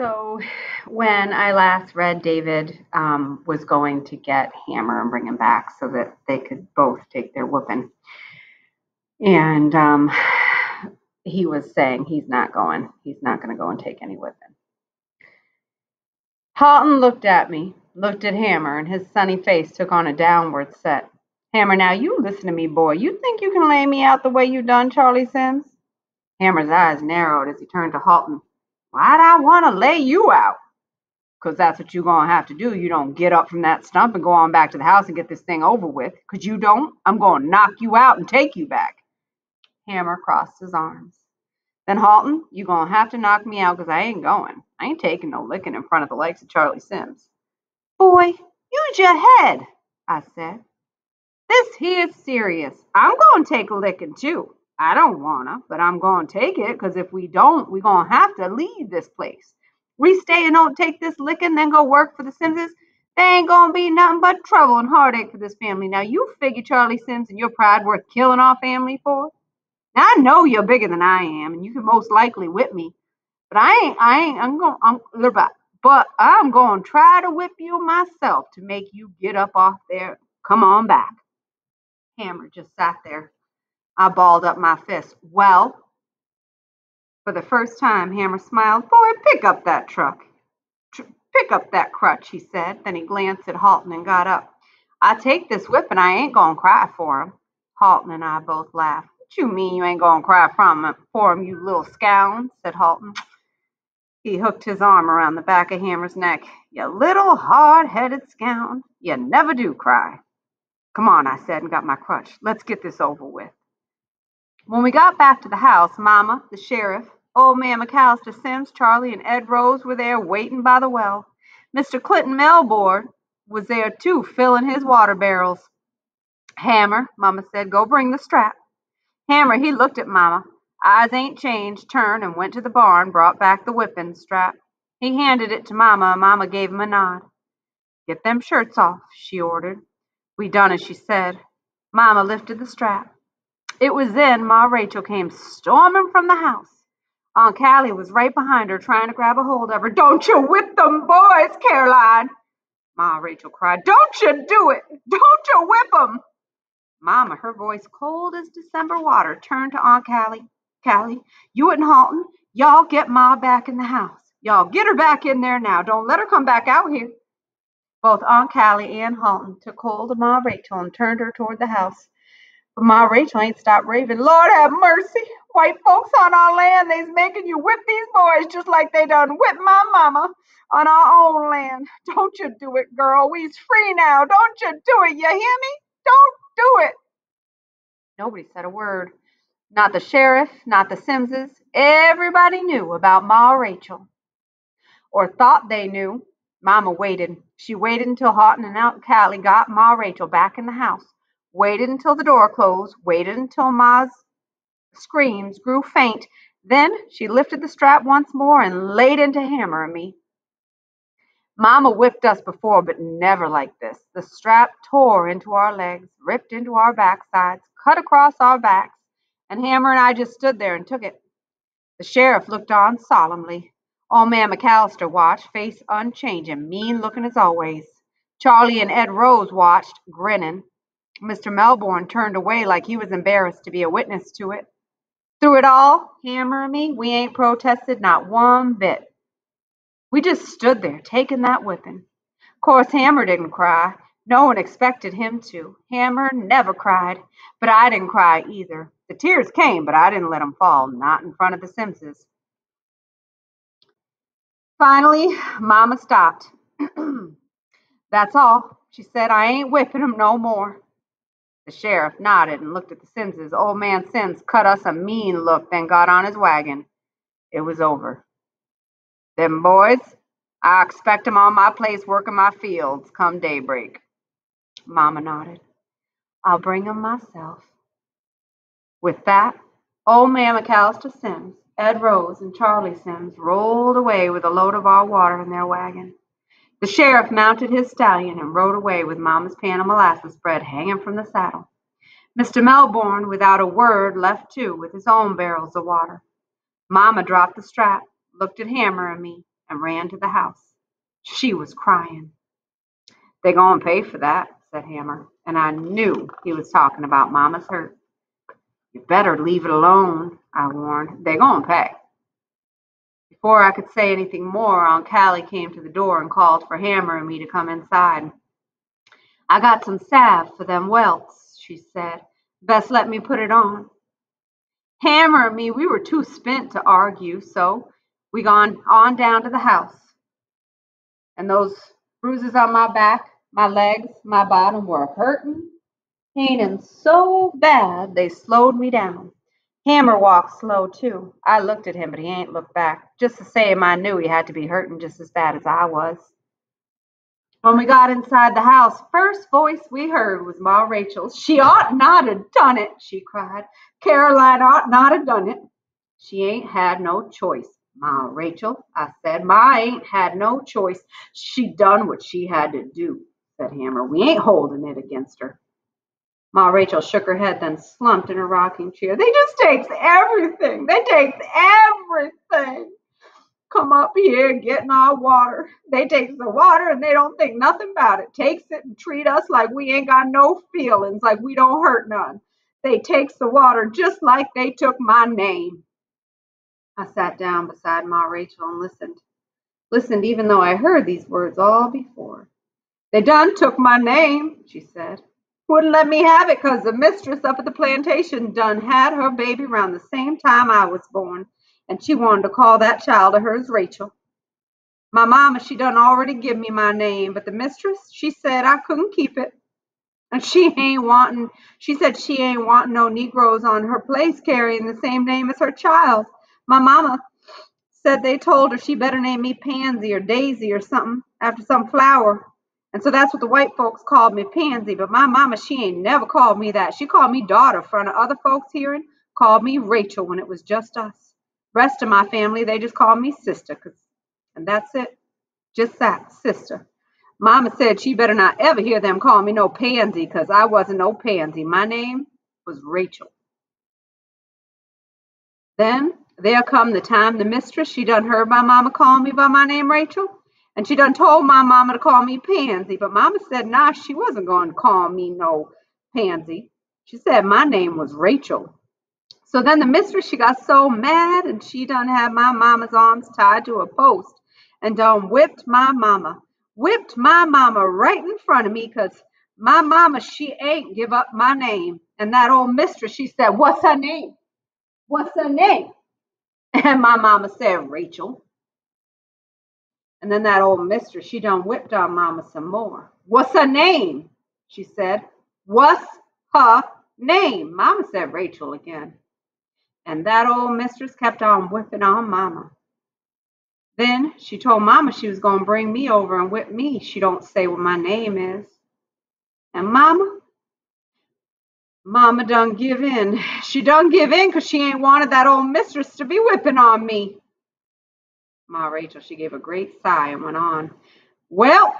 So, when I last read, David was going to get Hammer and bring him back so that they could both take their whooping. And he was saying he's not going. He's not going to go and take any whipping. Halton looked at me, looked at Hammer, and his sunny face took on a downward set. Hammer, now you listen to me, boy. You think you can lay me out the way you done Charlie Sims? Hammer's eyes narrowed as he turned to Halton. Why'd I want to lay you out? Because that's what you're going to have to do. You don't get up from that stump and go on back to the house and get this thing over with. Because you don't, I'm going to knock you out and take you back. Hammer crossed his arms. Then, Halton, you're going to have to knock me out because I ain't going. I ain't taking no licking in front of the likes of Charlie Sims. Boy, use your head, I said. This here's serious. I'm going to take a licking too. I don't want to, but I'm going to take it because if we don't, we're going to have to leave this place. We stay and don't take this licking, then go work for the Simses, there ain't gonna be nothing but trouble and heartache for this family. Now you figure Charlie Sims and your pride worth killing our family for? Now I know you're bigger than I am, and you can most likely whip me, but I'm gonna try to whip you myself to make you get up off there. Come on back. Hammer just sat there. I balled up my fist. Well, for the first time, Hammer smiled. Boy, pick up that truck. Pick up that crutch, he said. Then he glanced at Halton and got up. I take this whip and I ain't going to cry for him. Halton and I both laughed. What you mean you ain't going to cry for him, you little scound, said Halton. He hooked his arm around the back of Hammer's neck. You little hard-headed scound. You never do cry. Come on, I said, and got my crutch. Let's get this over with. When we got back to the house, Mama, the sheriff, old man McAllister Sims, Charlie, and Ed Rose were there waiting by the well. Mr. Clinton Melbourne was there too, filling his water barrels. Hammer, Mama said, go bring the strap. Hammer, he looked at Mama. Eyes ain't changed, turned and went to the barn, brought back the whipping strap. He handed it to Mama, and Mama gave him a nod. Get them shirts off, she ordered. We done as she said. Mama lifted the strap. It was then Ma Rachel came storming from the house. Aunt Callie was right behind her, trying to grab a hold of her. Don't you whip them boys, Caroline, Ma Rachel cried. Don't you do it. Don't you whip them. Mama, her voice cold as December water, turned to Aunt Callie. Callie, you and Halton, y'all get Ma back in the house. Y'all get her back in there now. Don't let her come back out here. Both Aunt Callie and Halton took hold of Ma Rachel and turned her toward the house. But Ma Rachel ain't stopped raving. Lord have mercy. White folks on our land, they's making you whip these boys just like they done whipped my mama on our own land. Don't you do it, girl. We's free now. Don't you do it. You hear me? Don't do it. Nobody said a word. Not the sheriff, not the Simses. Everybody knew about Ma Rachel. Or thought they knew. Mama waited. She waited until Halton and Aunt Callie got Ma Rachel back in the house. Waited until the door closed, waited until Ma's screams grew faint. Then she lifted the strap once more and laid into Hammer and me. Mama whipped us before, but never like this. The strap tore into our legs, ripped into our backsides, cut across our backs, and Hammer and I just stood there and took it. The sheriff looked on solemnly. Old man McAllister watched, face unchanging, mean-looking as always. Charlie and Ed Rose watched, grinning. Mr. Melbourne turned away like he was embarrassed to be a witness to it. Through it all, Hammer and me, we ain't protested not one bit. We just stood there taking that whipping. Of course, Hammer didn't cry. No one expected him to. Hammer never cried, but I didn't cry either. The tears came, but I didn't let them fall, not in front of the Simses. Finally, Mama stopped. That's all, she said. I ain't whipping him no more. The sheriff nodded and looked at the Simses. Old man Sims cut us a mean look, then got on his wagon. It was over. Them boys, I expect 'em on my place working my fields come daybreak. Mama nodded. I'll bring 'em myself. With that, old man McAllister Sims, Ed Rose, and Charlie Sims rolled away with a load of our water in their wagon. The sheriff mounted his stallion and rode away with Mama's pan of molasses bread hanging from the saddle. Mr. Melbourne, without a word, left too with his own barrels of water. Mama dropped the strap, looked at Hammer and me, and ran to the house. She was crying. "They gonna pay for that," said Hammer, and I knew he was talking about Mama's hurt. "You better leave it alone," I warned. "They gonna pay." Before I could say anything more, Aunt Callie came to the door and called for Hammer and me to come inside. "I got some salve for them welts," she said. "Best let me put it on." Hammer and me, we were too spent to argue, so we gone on down to the house. And those bruises on my back, my legs, my bottom were hurting, paining so bad they slowed me down. Hammer walked slow too. I looked at him, but he ain't looked back. Just the same, I knew he had to be hurting just as bad as I was. When we got inside the house, first voice we heard was Ma Rachel's. "She ought not have done it," she cried. "Caroline ought not have done it." "She ain't had no choice, Ma Rachel," I said. "Ma ain't had no choice. She done what she had to do," said Hammer. "We ain't holding it against her." Ma Rachel shook her head, then slumped in her rocking chair. "They just takes everything. They takes everything. Come up here getting our water. They takes the water and they don't think nothing about it. Takes it and treat us like we ain't got no feelings, like we don't hurt none. They takes the water just like they took my name." I sat down beside Ma Rachel and listened even though I heard these words all before. "They done took my name," she said. "Wouldn't let me have it 'cause the mistress up at the plantation done had her baby around the same time I was born, and she wanted to call that child of hers Rachel. My mama, she done already give me my name, but the mistress, she said I couldn't keep it. And she said she ain't wanting no Negroes on her place carrying the same name as her child. My mama said they told her she better name me Pansy or Daisy or something after some flower. And so that's what the white folks called me, Pansy. But my mama, she ain't never called me that. She called me daughter front of other folks hearing, called me Rachel when it was just us. Rest of my family, they just called me sister. And that's it. Just that, sister. Mama said she better not ever hear them call me no Pansy, 'cause I wasn't no Pansy. My name was Rachel. Then there come the time the mistress, she done heard my mama call me by my name Rachel. And she done told my mama to call me Pansy, but mama said, nah, she wasn't going to call me no Pansy. She said my name was Rachel. So then the mistress, she got so mad, and she done had my mama's arms tied to a post and done whipped my mama. Whipped my mama right in front of me, 'cause my mama, she ain't give up my name. And that old mistress, she said, "What's her name? What's her name?" And my mama said, "Rachel." And then that old mistress, she done whipped our mama some more. "What's her name?" she said. "What's her name?" Mama said Rachel again. And that old mistress kept on whipping on mama. Then she told mama she was going to bring me over and whip me. She don't say what my name is. And mama done give in. She done give in 'cause she ain't wanted that old mistress to be whipping on me. Ma Rachel, she gave a great sigh and went on. "Well,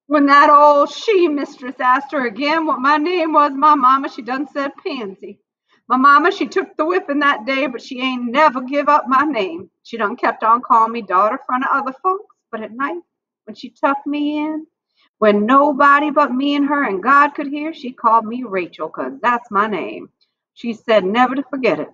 when that old she-mistress asked her again what my name was, my mama, she done said Pansy. My mama, she took the whipping that day, but she ain't never give up my name. She done kept on calling me daughter in front of other folks, but at night, when she tucked me in, when nobody but me and her and God could hear, she called me Rachel, 'cause that's my name. She said never to forget it.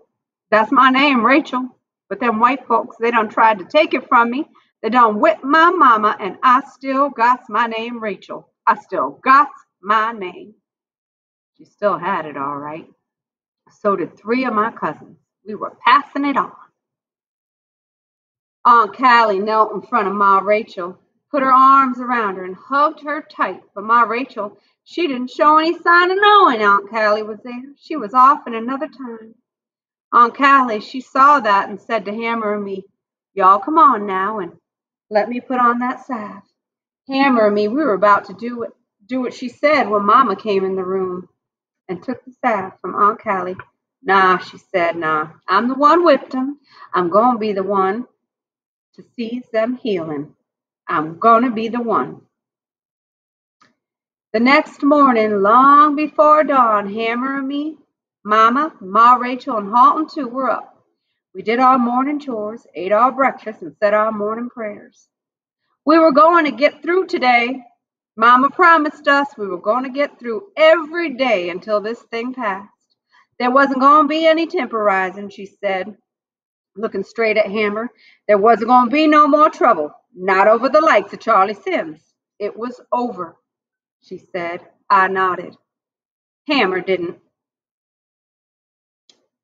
That's my name, Rachel. But them white folks, they done tried to take it from me. They done whipped my mama, and I still got my name, Rachel. I still got my name." She still had it all right. So did 3 of my cousins. We were passing it on. Aunt Callie knelt in front of Ma Rachel, put her arms around her and hugged her tight. But Ma Rachel, she didn't show any sign of knowing Aunt Callie was there. She was off in another time. Aunt Callie, she saw that and said to Hammer and me, "Y'all come on now and let me put on that salve." Hammer and me, we were about to do what she said when Mama came in the room and took the salve from Aunt Callie. "Nah," she said, "nah. I'm the one whipped them. I'm going to be the one to see them healing. I'm going to be the one." The next morning, long before dawn, Hammer and me, Mama, Ma Rachel, and Halton too were up. We did our morning chores, ate our breakfast, and said our morning prayers. We were going to get through today. Mama promised us we were going to get through every day until this thing passed. There wasn't going to be any temporizing, she said, looking straight at Hammer. There wasn't going to be no more trouble, not over the likes of Charlie Sims. It was over, she said. I nodded. Hammer didn't.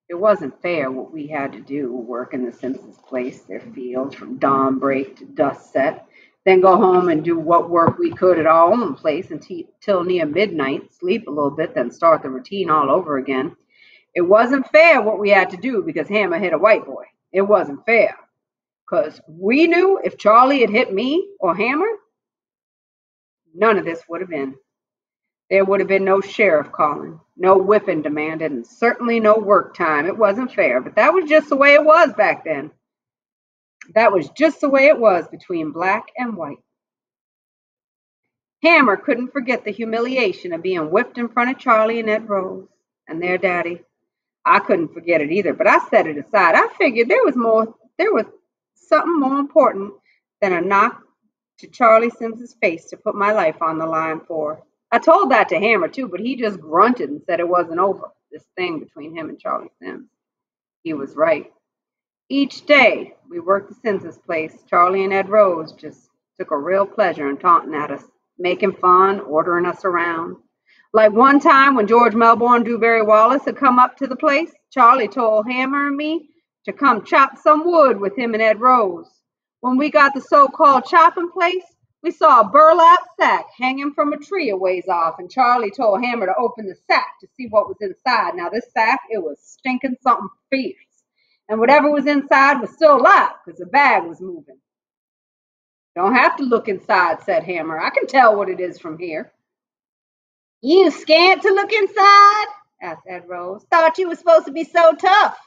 It wasn't fair what we had to do, work in the Simpsons' place, their fields from dawn break to dusk set, then go home and do what work we could at our own place until near midnight, sleep a little bit, then start the routine all over again. It wasn't fair what we had to do because Hammer hit a white boy. It wasn't fair because we knew if Charlie had hit me or Hammer, none of this would have been. There would have been no sheriff calling, no whipping demanded, and certainly no work time. It wasn't fair, but that was just the way it was back then. That was just the way it was between black and white. Hammer couldn't forget the humiliation of being whipped in front of Charlie and Ed Rose and their daddy. I couldn't forget it either, but I set it aside. I figured there was something more important than a knock to Charlie Sims's face to put my life on the line for. I told that to Hammer too, but he just grunted and said it wasn't over, this thing between him and Charlie Sims. He was right. Each day we worked the Sims's place, Charlie and Ed Rose just took a real pleasure in taunting at us, making fun, ordering us around. Like one time when George Melbourne and Dewberry Wallace had come up to the place, Charlie told Hammer and me to come chop some wood with him and Ed Rose. When we got the so-called chopping place, we saw a burlap sack hanging from a tree a ways off, and Charlie told Hammer to open the sack to see what was inside. Now, this sack, it was stinking something fierce, and whatever was inside was still alive because the bag was moving. Don't have to look inside, said Hammer. I can tell what it is from here. You scared to look inside? Asked Ed Rose. Thought you were supposed to be so tough.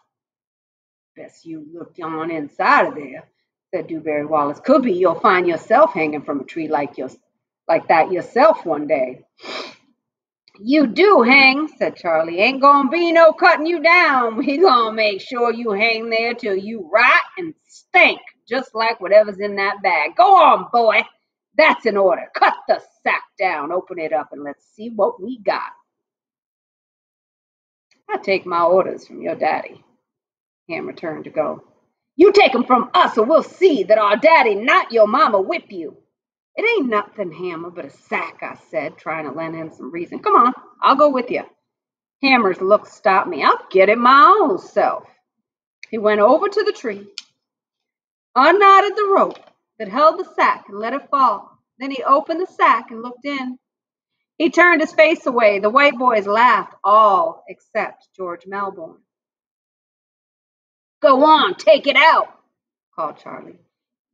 Best you look on inside of there, said Dewberry Wallace. Could be you'll find yourself hanging from a tree like that yourself one day. You do hang, said Charlie. Ain't gonna be no cutting you down. We gonna make sure you hang there till you rot and stink, just like whatever's in that bag. Go on, boy. That's an order. Cut the sack down, open it up, and let's see what we got. I take my orders from your daddy. Hammer turned to go. You take them from us, or we'll see that our daddy, not your mama, whip you. It ain't nothing, Hammer, but a sack, I said, trying to lend him some reason. Come on, I'll go with you. Hammer's look stopped me. I'll get it my own self. He went over to the tree, unknotted the rope that held the sack, and let it fall. Then he opened the sack and looked in. He turned his face away. The white boys laughed, all except George Melbourne. Go on, take it out, called Charlie.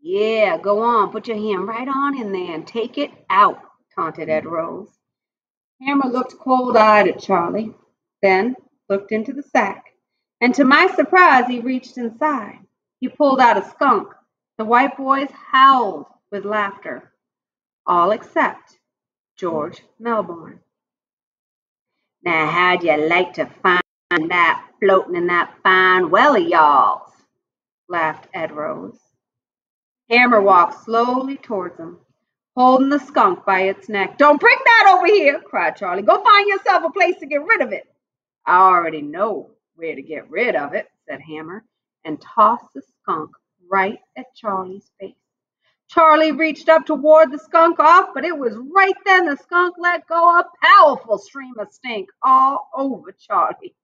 Yeah, go on, put your hand right on in there and take it out, taunted Ed Rose. Hammer looked cold-eyed at Charlie, then looked into the sack, and to my surprise, he reached inside. He pulled out a skunk. The white boys howled with laughter, all except George Melbourne. Now, how'd you like to find that floating in that fine well of y'all's? Laughed Ed Rose. Hammer walked slowly towards him, holding the skunk by its neck. Don't bring that over here, cried Charlie. Go find yourself a place to get rid of it. I already know where to get rid of it, said Hammer, and tossed the skunk right at Charlie's face. Charlie reached up to ward the skunk off, but it was right then the skunk let go a powerful stream of stink all over Charlie.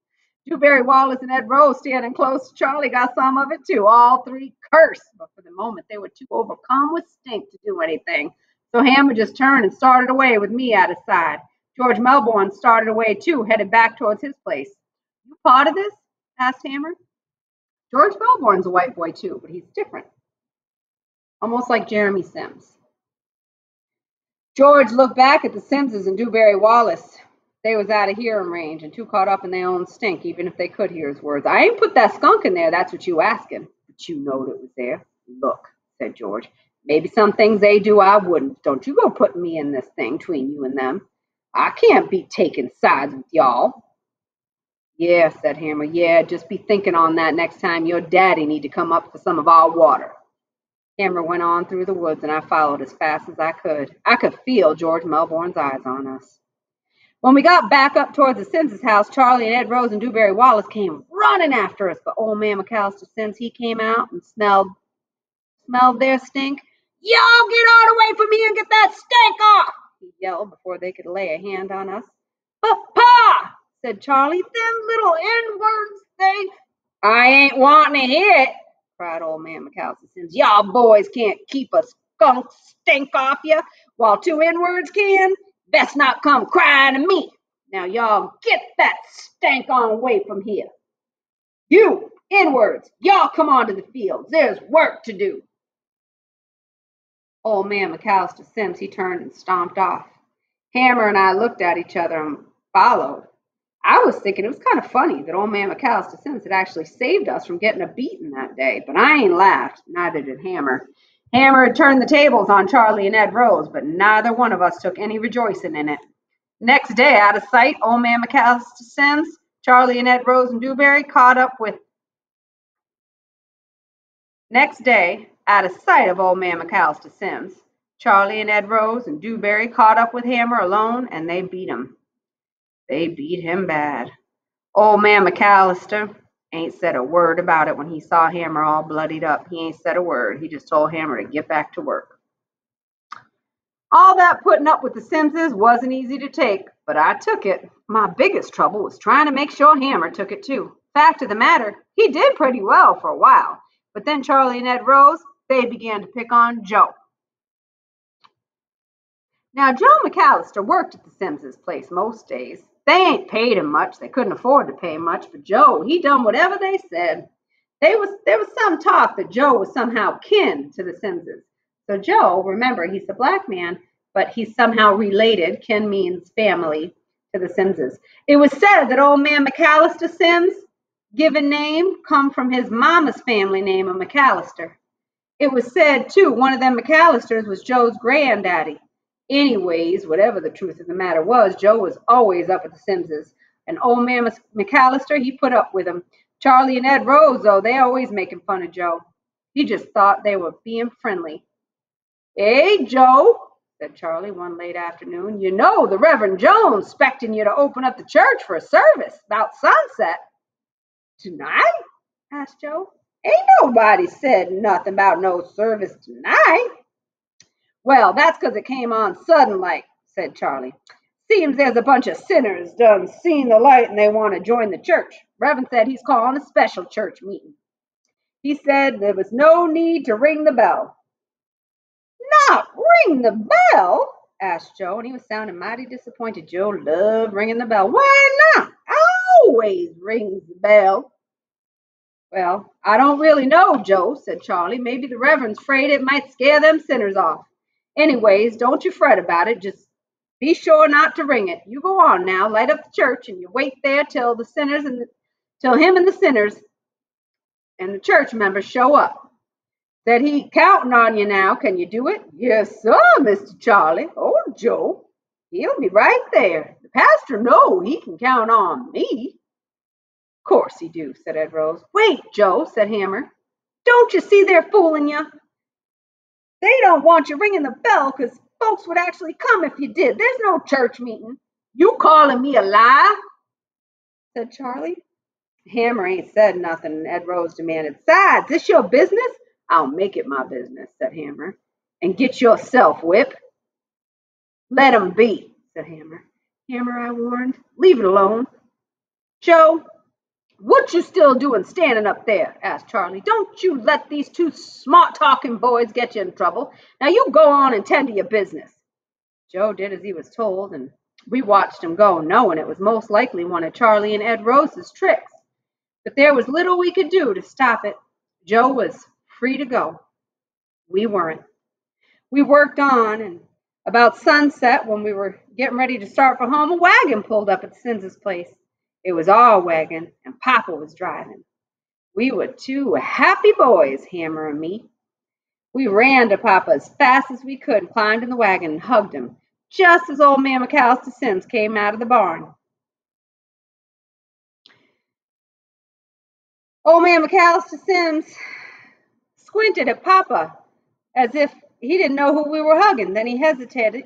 Dewberry Wallace and Ed Rose, standing close to Charlie, got some of it too. All three cursed, but for the moment they were too overcome with stink to do anything. So Hammer just turned and started away with me at his side. George Melbourne started away too, headed back towards his place. You part of this? Asked Hammer. George Melbourne's a white boy too, but he's different. Almost like Jeremy Sims. George looked back at the Simses and Dewberry Wallace. They was out of hearing range and too caught up in their own stink, even if they could hear his words. I ain't put that skunk in there, that's what you asking. But you knowed it was there. Look, said George, maybe some things they do I wouldn't. Don't you go putting me in this thing between you and them. I can't be taking sides with y'all. Yeah, said Hammer, yeah, just be thinking on that next time your daddy need to come up for some of our water. Hammer went on through the woods, and I followed as fast as I could. I could feel George Melbourne's eyes on us. When we got back up towards the Simms' house, Charlie and Ed Rose and Dewberry Wallace came running after us, but old man McAllister Simms, he came out and smelled their stink. Y'all get all away from here and get that stink off, he yelled before they could lay a hand on us. But Pa, said Charlie, them little N-words, I ain't wanting to hear it, cried old man McAllister Simms. Y'all boys can't keep a skunk stink off you, while two N-words can. Best not come crying to me. Now y'all get that stank on away from here. You, N-words, y'all come on to the fields. There's work to do. Old man McAllister Simms, he turned and stomped off. Hammer and I looked at each other and followed. I was thinking it was kind of funny that old man McAllister Simms had actually saved us from getting a beating that day, but I ain't laughed, neither did Hammer. Hammer had turned the tables on Charlie and Ed Rose, but neither one of us took any rejoicing in it. Next day, out of sight, old man McAllister Simms, Charlie and Ed Rose and Dewberry caught up with. Next day, out of sight of old man McAllister Simms, Charlie and Ed Rose and Dewberry caught up with Hammer alone, and they beat him. They beat him bad. Old man McAllister ain't said a word about it when he saw Hammer all bloodied up. He ain't said a word. He just told Hammer to get back to work. All that putting up with the Simmses wasn't easy to take, but I took it. My biggest trouble was trying to make sure Hammer took it too. Fact of the matter, he did pretty well for a while, but then Charlie and Ed Rose, they began to pick on Joe. Now, Joe McAllister worked at the Simmses' place most days. They ain't paid him much. They couldn't afford to pay him much, but Joe, he done whatever they said. There was some talk that Joe was somehow kin to the Simmses. So Joe, remember, he's a black man, but he's somehow related. Kin means family to the Simmses. It was said that old man McAllister Simms, given name, come from his mama's family name of McAllister. It was said, too, one of them McAllisters was Joe's granddaddy. Anyways, whatever the truth of the matter was, Joe was always up at the Simmses. And old man McAllister, he put up with him. Charlie and Ed Rose, though, they always making fun of Joe. He just thought they were being friendly. Hey, Joe, said Charlie one late afternoon, you know the Reverend Jones expecting you to open up the church for a service about sunset. Tonight? Asked Joe. Ain't nobody said nothing about no service tonight. Well, that's 'cause it came on sudden like, said Charlie. Seems there's a bunch of sinners done seen the light and they want to join the church. Reverend said he's calling a special church meeting. He said there was no need to ring the bell. Not ring the bell? Asked Joe, and he was sounding mighty disappointed. Joe loved ringing the bell. Why not? I always rings the bell. Well, I don't really know, Joe, said Charlie. Maybe the Reverend's afraid it might scare them sinners off. Anyways, don't you fret about it. Just be sure not to ring it. You go on now, light up the church, and you wait there till him and the sinners and the church members show up. Said he counting on you now. Can you do it? Yes, sir, Mr. Charlie. Oh, Joe, he'll be right there. The pastor know he can count on me. Of course he do, said Ed Rose. Wait, Joe, said Hammer. Don't you see they're fooling you? They don't want you ringing the bell because folks would actually come if you did. There's no church meeting. You calling me a liar? Said Charlie. Hammer ain't said nothing, and Ed Rose demanded. Besides, this your business? I'll make it my business, said Hammer. And get yourself, Whip. Let 'em be, said Hammer. Hammer, I warned. Leave it alone. Joe, what you still doing standing up there? Asked Charlie. Don't you let these two smart-talking boys get you in trouble. Now you go on and tend to your business. Joe did as he was told, and we watched him go, knowing it was most likely one of Charlie and Ed Rose's tricks. But there was little we could do to stop it. Joe was free to go. We weren't. We worked on, and about sunset, when we were getting ready to start for home, a wagon pulled up at Simms's place. It was our wagon, and Papa was driving. We were two happy boys, Hammer and me. We ran to Papa as fast as we could and climbed in the wagon and hugged him, just as old man McAllister Simms came out of the barn. Old man McAllister Simms squinted at Papa as if he didn't know who we were hugging. Then he hesitated.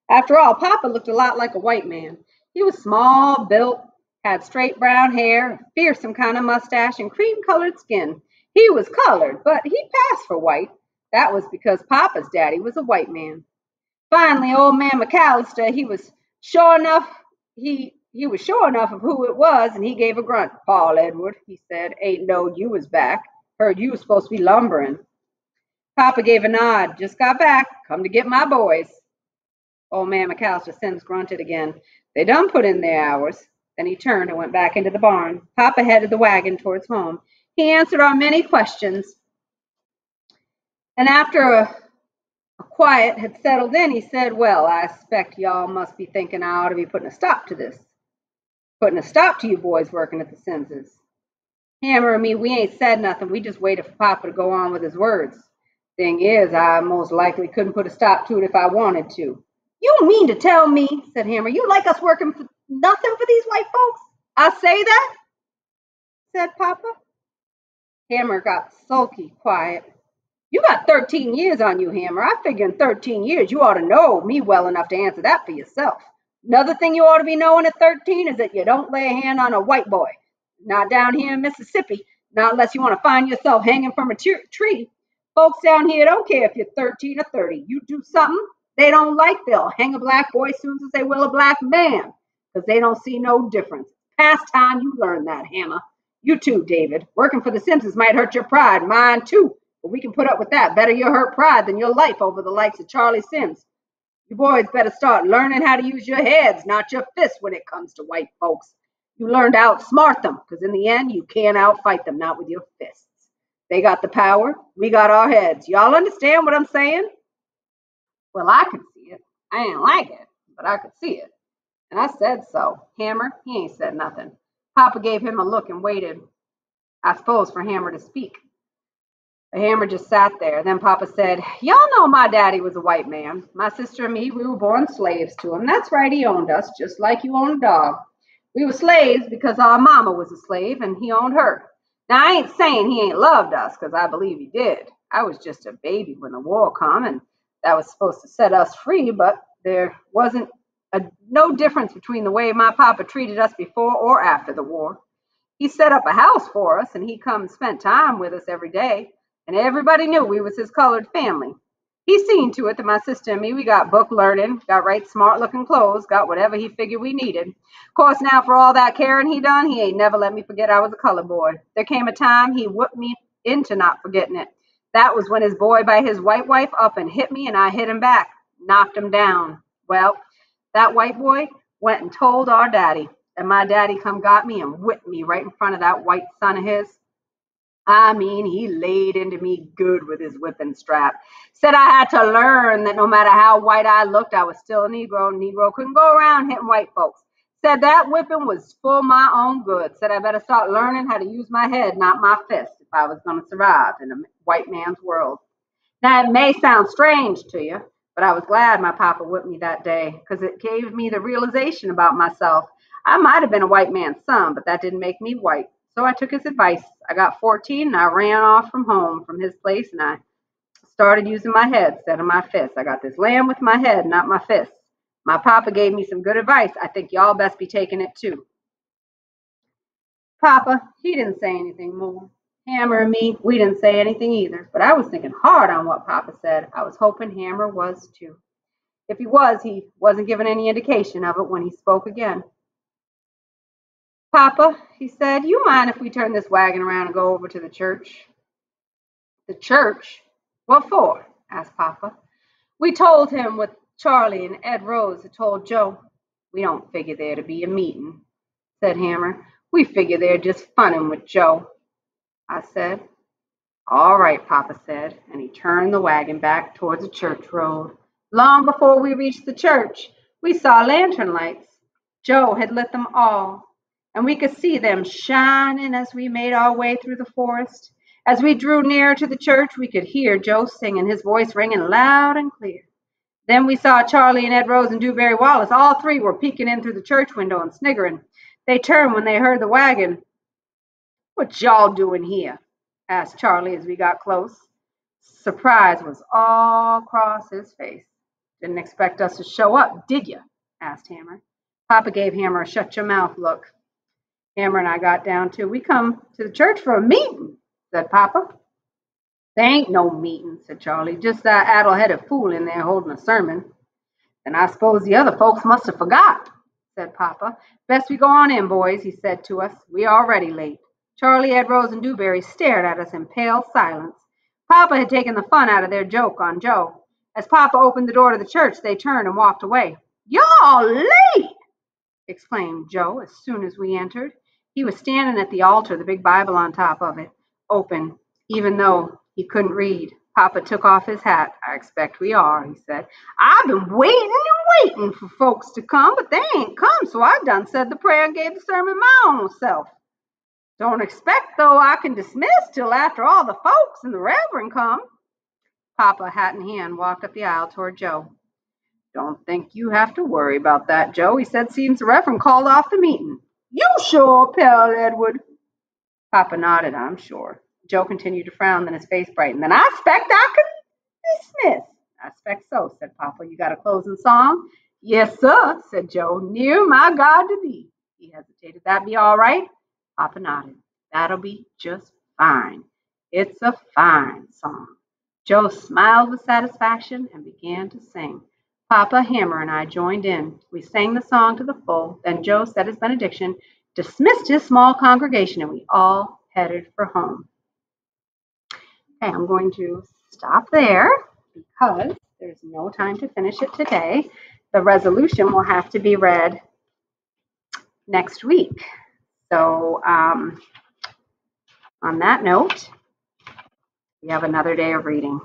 After all, Papa looked a lot like a white man. He was small, built, had straight brown hair, fearsome kind of mustache, and cream-colored skin. He was colored, but he passed for white. That was because Papa's daddy was a white man. Finally, old man McAllister, he was sure enough of who it was, and he gave a grunt. Paul Edward, he said, ain't knowed you was back. Heard you was supposed to be lumbering. Papa gave a nod. Just got back. Come to get my boys. Old man McAllister Sims grunted again. They done put in their hours. Then he turned and went back into the barn. Papa headed the wagon towards home. He answered our many questions. And after a quiet had settled in, he said, well, I expect y'all must be thinking I ought to be putting a stop to this. Putting a stop to you boys working at the Simses. Hammer and me, we ain't said nothing. We just waited for Papa to go on with his words. Thing is, I most likely couldn't put a stop to it if I wanted to. You mean to tell me, said Hammer, you like us working for nothing for these white folks? I say that, said Papa. Hammer got sulky, quiet. You got 13 years on you, Hammer. I figure in 13 years you ought to know me well enough to answer that for yourself. Another thing you ought to be knowing at 13 is that you don't lay a hand on a white boy. Not down here in Mississippi, not unless you want to find yourself hanging from a tree. Folks down here don't care if you're 13 or 30. You do something they don't like, they'll hang a black boy as soon as they will a black man, because they don't see no difference. Past time you learned that, Hammer. You too, David. Working for the Simpsons might hurt your pride, mine too. But we can put up with that. Better your hurt pride than your life over the likes of Charlie Sims. You boys better start learning how to use your heads, not your fists, when it comes to white folks. You learn to outsmart them, because in the end, you can't outfight them, not with your fists. They got the power, we got our heads. Y'all understand what I'm saying? Well, I could see it. I ain't like it, but I could see it. And I said so. Hammer, he ain't said nothing. Papa gave him a look and waited, I suppose, for Hammer to speak. The Hammer just sat there. Then Papa said, y'all know my daddy was a white man. My sister and me, we were born slaves to him. That's right, he owned us, just like you own a dog. We were slaves because our mama was a slave and he owned her. Now, I ain't saying he ain't loved us, because I believe he did. I was just a baby when the war come, and that was supposed to set us free, but there wasn't no difference between the way my papa treated us before or after the war. He set up a house for us, and he come and spent time with us every day. And everybody knew we was his colored family. He seen to it that my sister and me, we got book learning, got right smart looking clothes, got whatever he figured we needed. Of course, now for all that caring he done, he ain't never let me forget I was a colored boy. There came a time he whooped me into not forgetting it. That was when his boy by his white wife up and hit me, and I hit him back, knocked him down. Well, that white boy went and told our daddy, and my daddy come got me and whipped me right in front of that white son of his. I mean, he laid into me good with his whipping strap. Said I had to learn that no matter how white I looked, I was still a Negro. Negro couldn't go around hitting white folks. Said that whipping was for my own good. Said I better start learning how to use my head, not my fist, if I was going to survive in a white man's world. Now, it may sound strange to you, but I was glad my papa whipped me that day, because it gave me the realization about myself. I might have been a white man's son, but that didn't make me white. So I took his advice. I got 14 and I ran off from home, from his place, and I started using my head instead of my fists. I got this land with my head, not my fists. My papa gave me some good advice. I think y'all best be taking it too. Papa, he didn't say anything more. Hammer and me, we didn't say anything either. But I was thinking hard on what Papa said. I was hoping Hammer was too. If he wasn't giving any indication of it when he spoke again. Papa, he said, you mind if we turn this wagon around and go over to the church? The church? What for? Asked Papa. We told him what Charlie and Ed Rose had told Joe. We don't figure there to be a meeting, said Hammer. We figure they're just funning with Joe. I said. All right, Papa said, and he turned the wagon back towards the church road. Long before we reached the church, we saw lantern lights. Joe had lit them all, and we could see them shining as we made our way through the forest. As we drew nearer to the church, we could hear Joe singing, his voice ringing loud and clear. Then we saw Charlie and Ed Rose and Dewberry Wallace. All three were peeking in through the church window and sniggering. They turned when they heard the wagon. What y'all doing here? Asked Charlie as we got close. Surprise was all across his face. Didn't expect us to show up, did you? Asked Hammer. Papa gave Hammer a shut your mouth look. Hammer and I got down too. We come to the church for a meeting, said Papa. There ain't no meeting, said Charlie. Just that addle-headed fool in there holding a sermon. Then I suppose the other folks must have forgot, said Papa. Best we go on in, boys, he said to us. We are already late. Charlie, Ed Rose, and Dewberry stared at us in pale silence. Papa had taken the fun out of their joke on Joe. As Papa opened the door to the church, they turned and walked away. Y'all late, exclaimed Joe as soon as we entered. He was standing at the altar, the big Bible on top of it, open, even though he couldn't read. Papa took off his hat. I expect we are, he said. I've been waiting and waiting for folks to come, but they ain't come, so I done said the prayer and gave the sermon my own self. Don't expect, though, I can dismiss till after all the folks and the reverend come. Papa, hat in hand, walked up the aisle toward Joe. Don't think you have to worry about that, Joe, he said. Seems the reverend called off the meeting. You sure, pal Edward? Papa nodded, I'm sure. Joe continued to frown, then his face brightened. Then I expect I can dismiss. I expect so, said Papa. You got a closing song? Yes, sir, said Joe. Near my God to thee. He hesitated. That be all right? Papa nodded. That'll be just fine. It's a fine song. Joe smiled with satisfaction and began to sing. Papa, Hammer, and I joined in. We sang the song to the full. Then Joe said his benediction, dismissed his small congregation, and we all headed for home. Okay, I'm going to stop there because there's no time to finish it today. The resolution will have to be read next week. So on that note, we have another day of reading.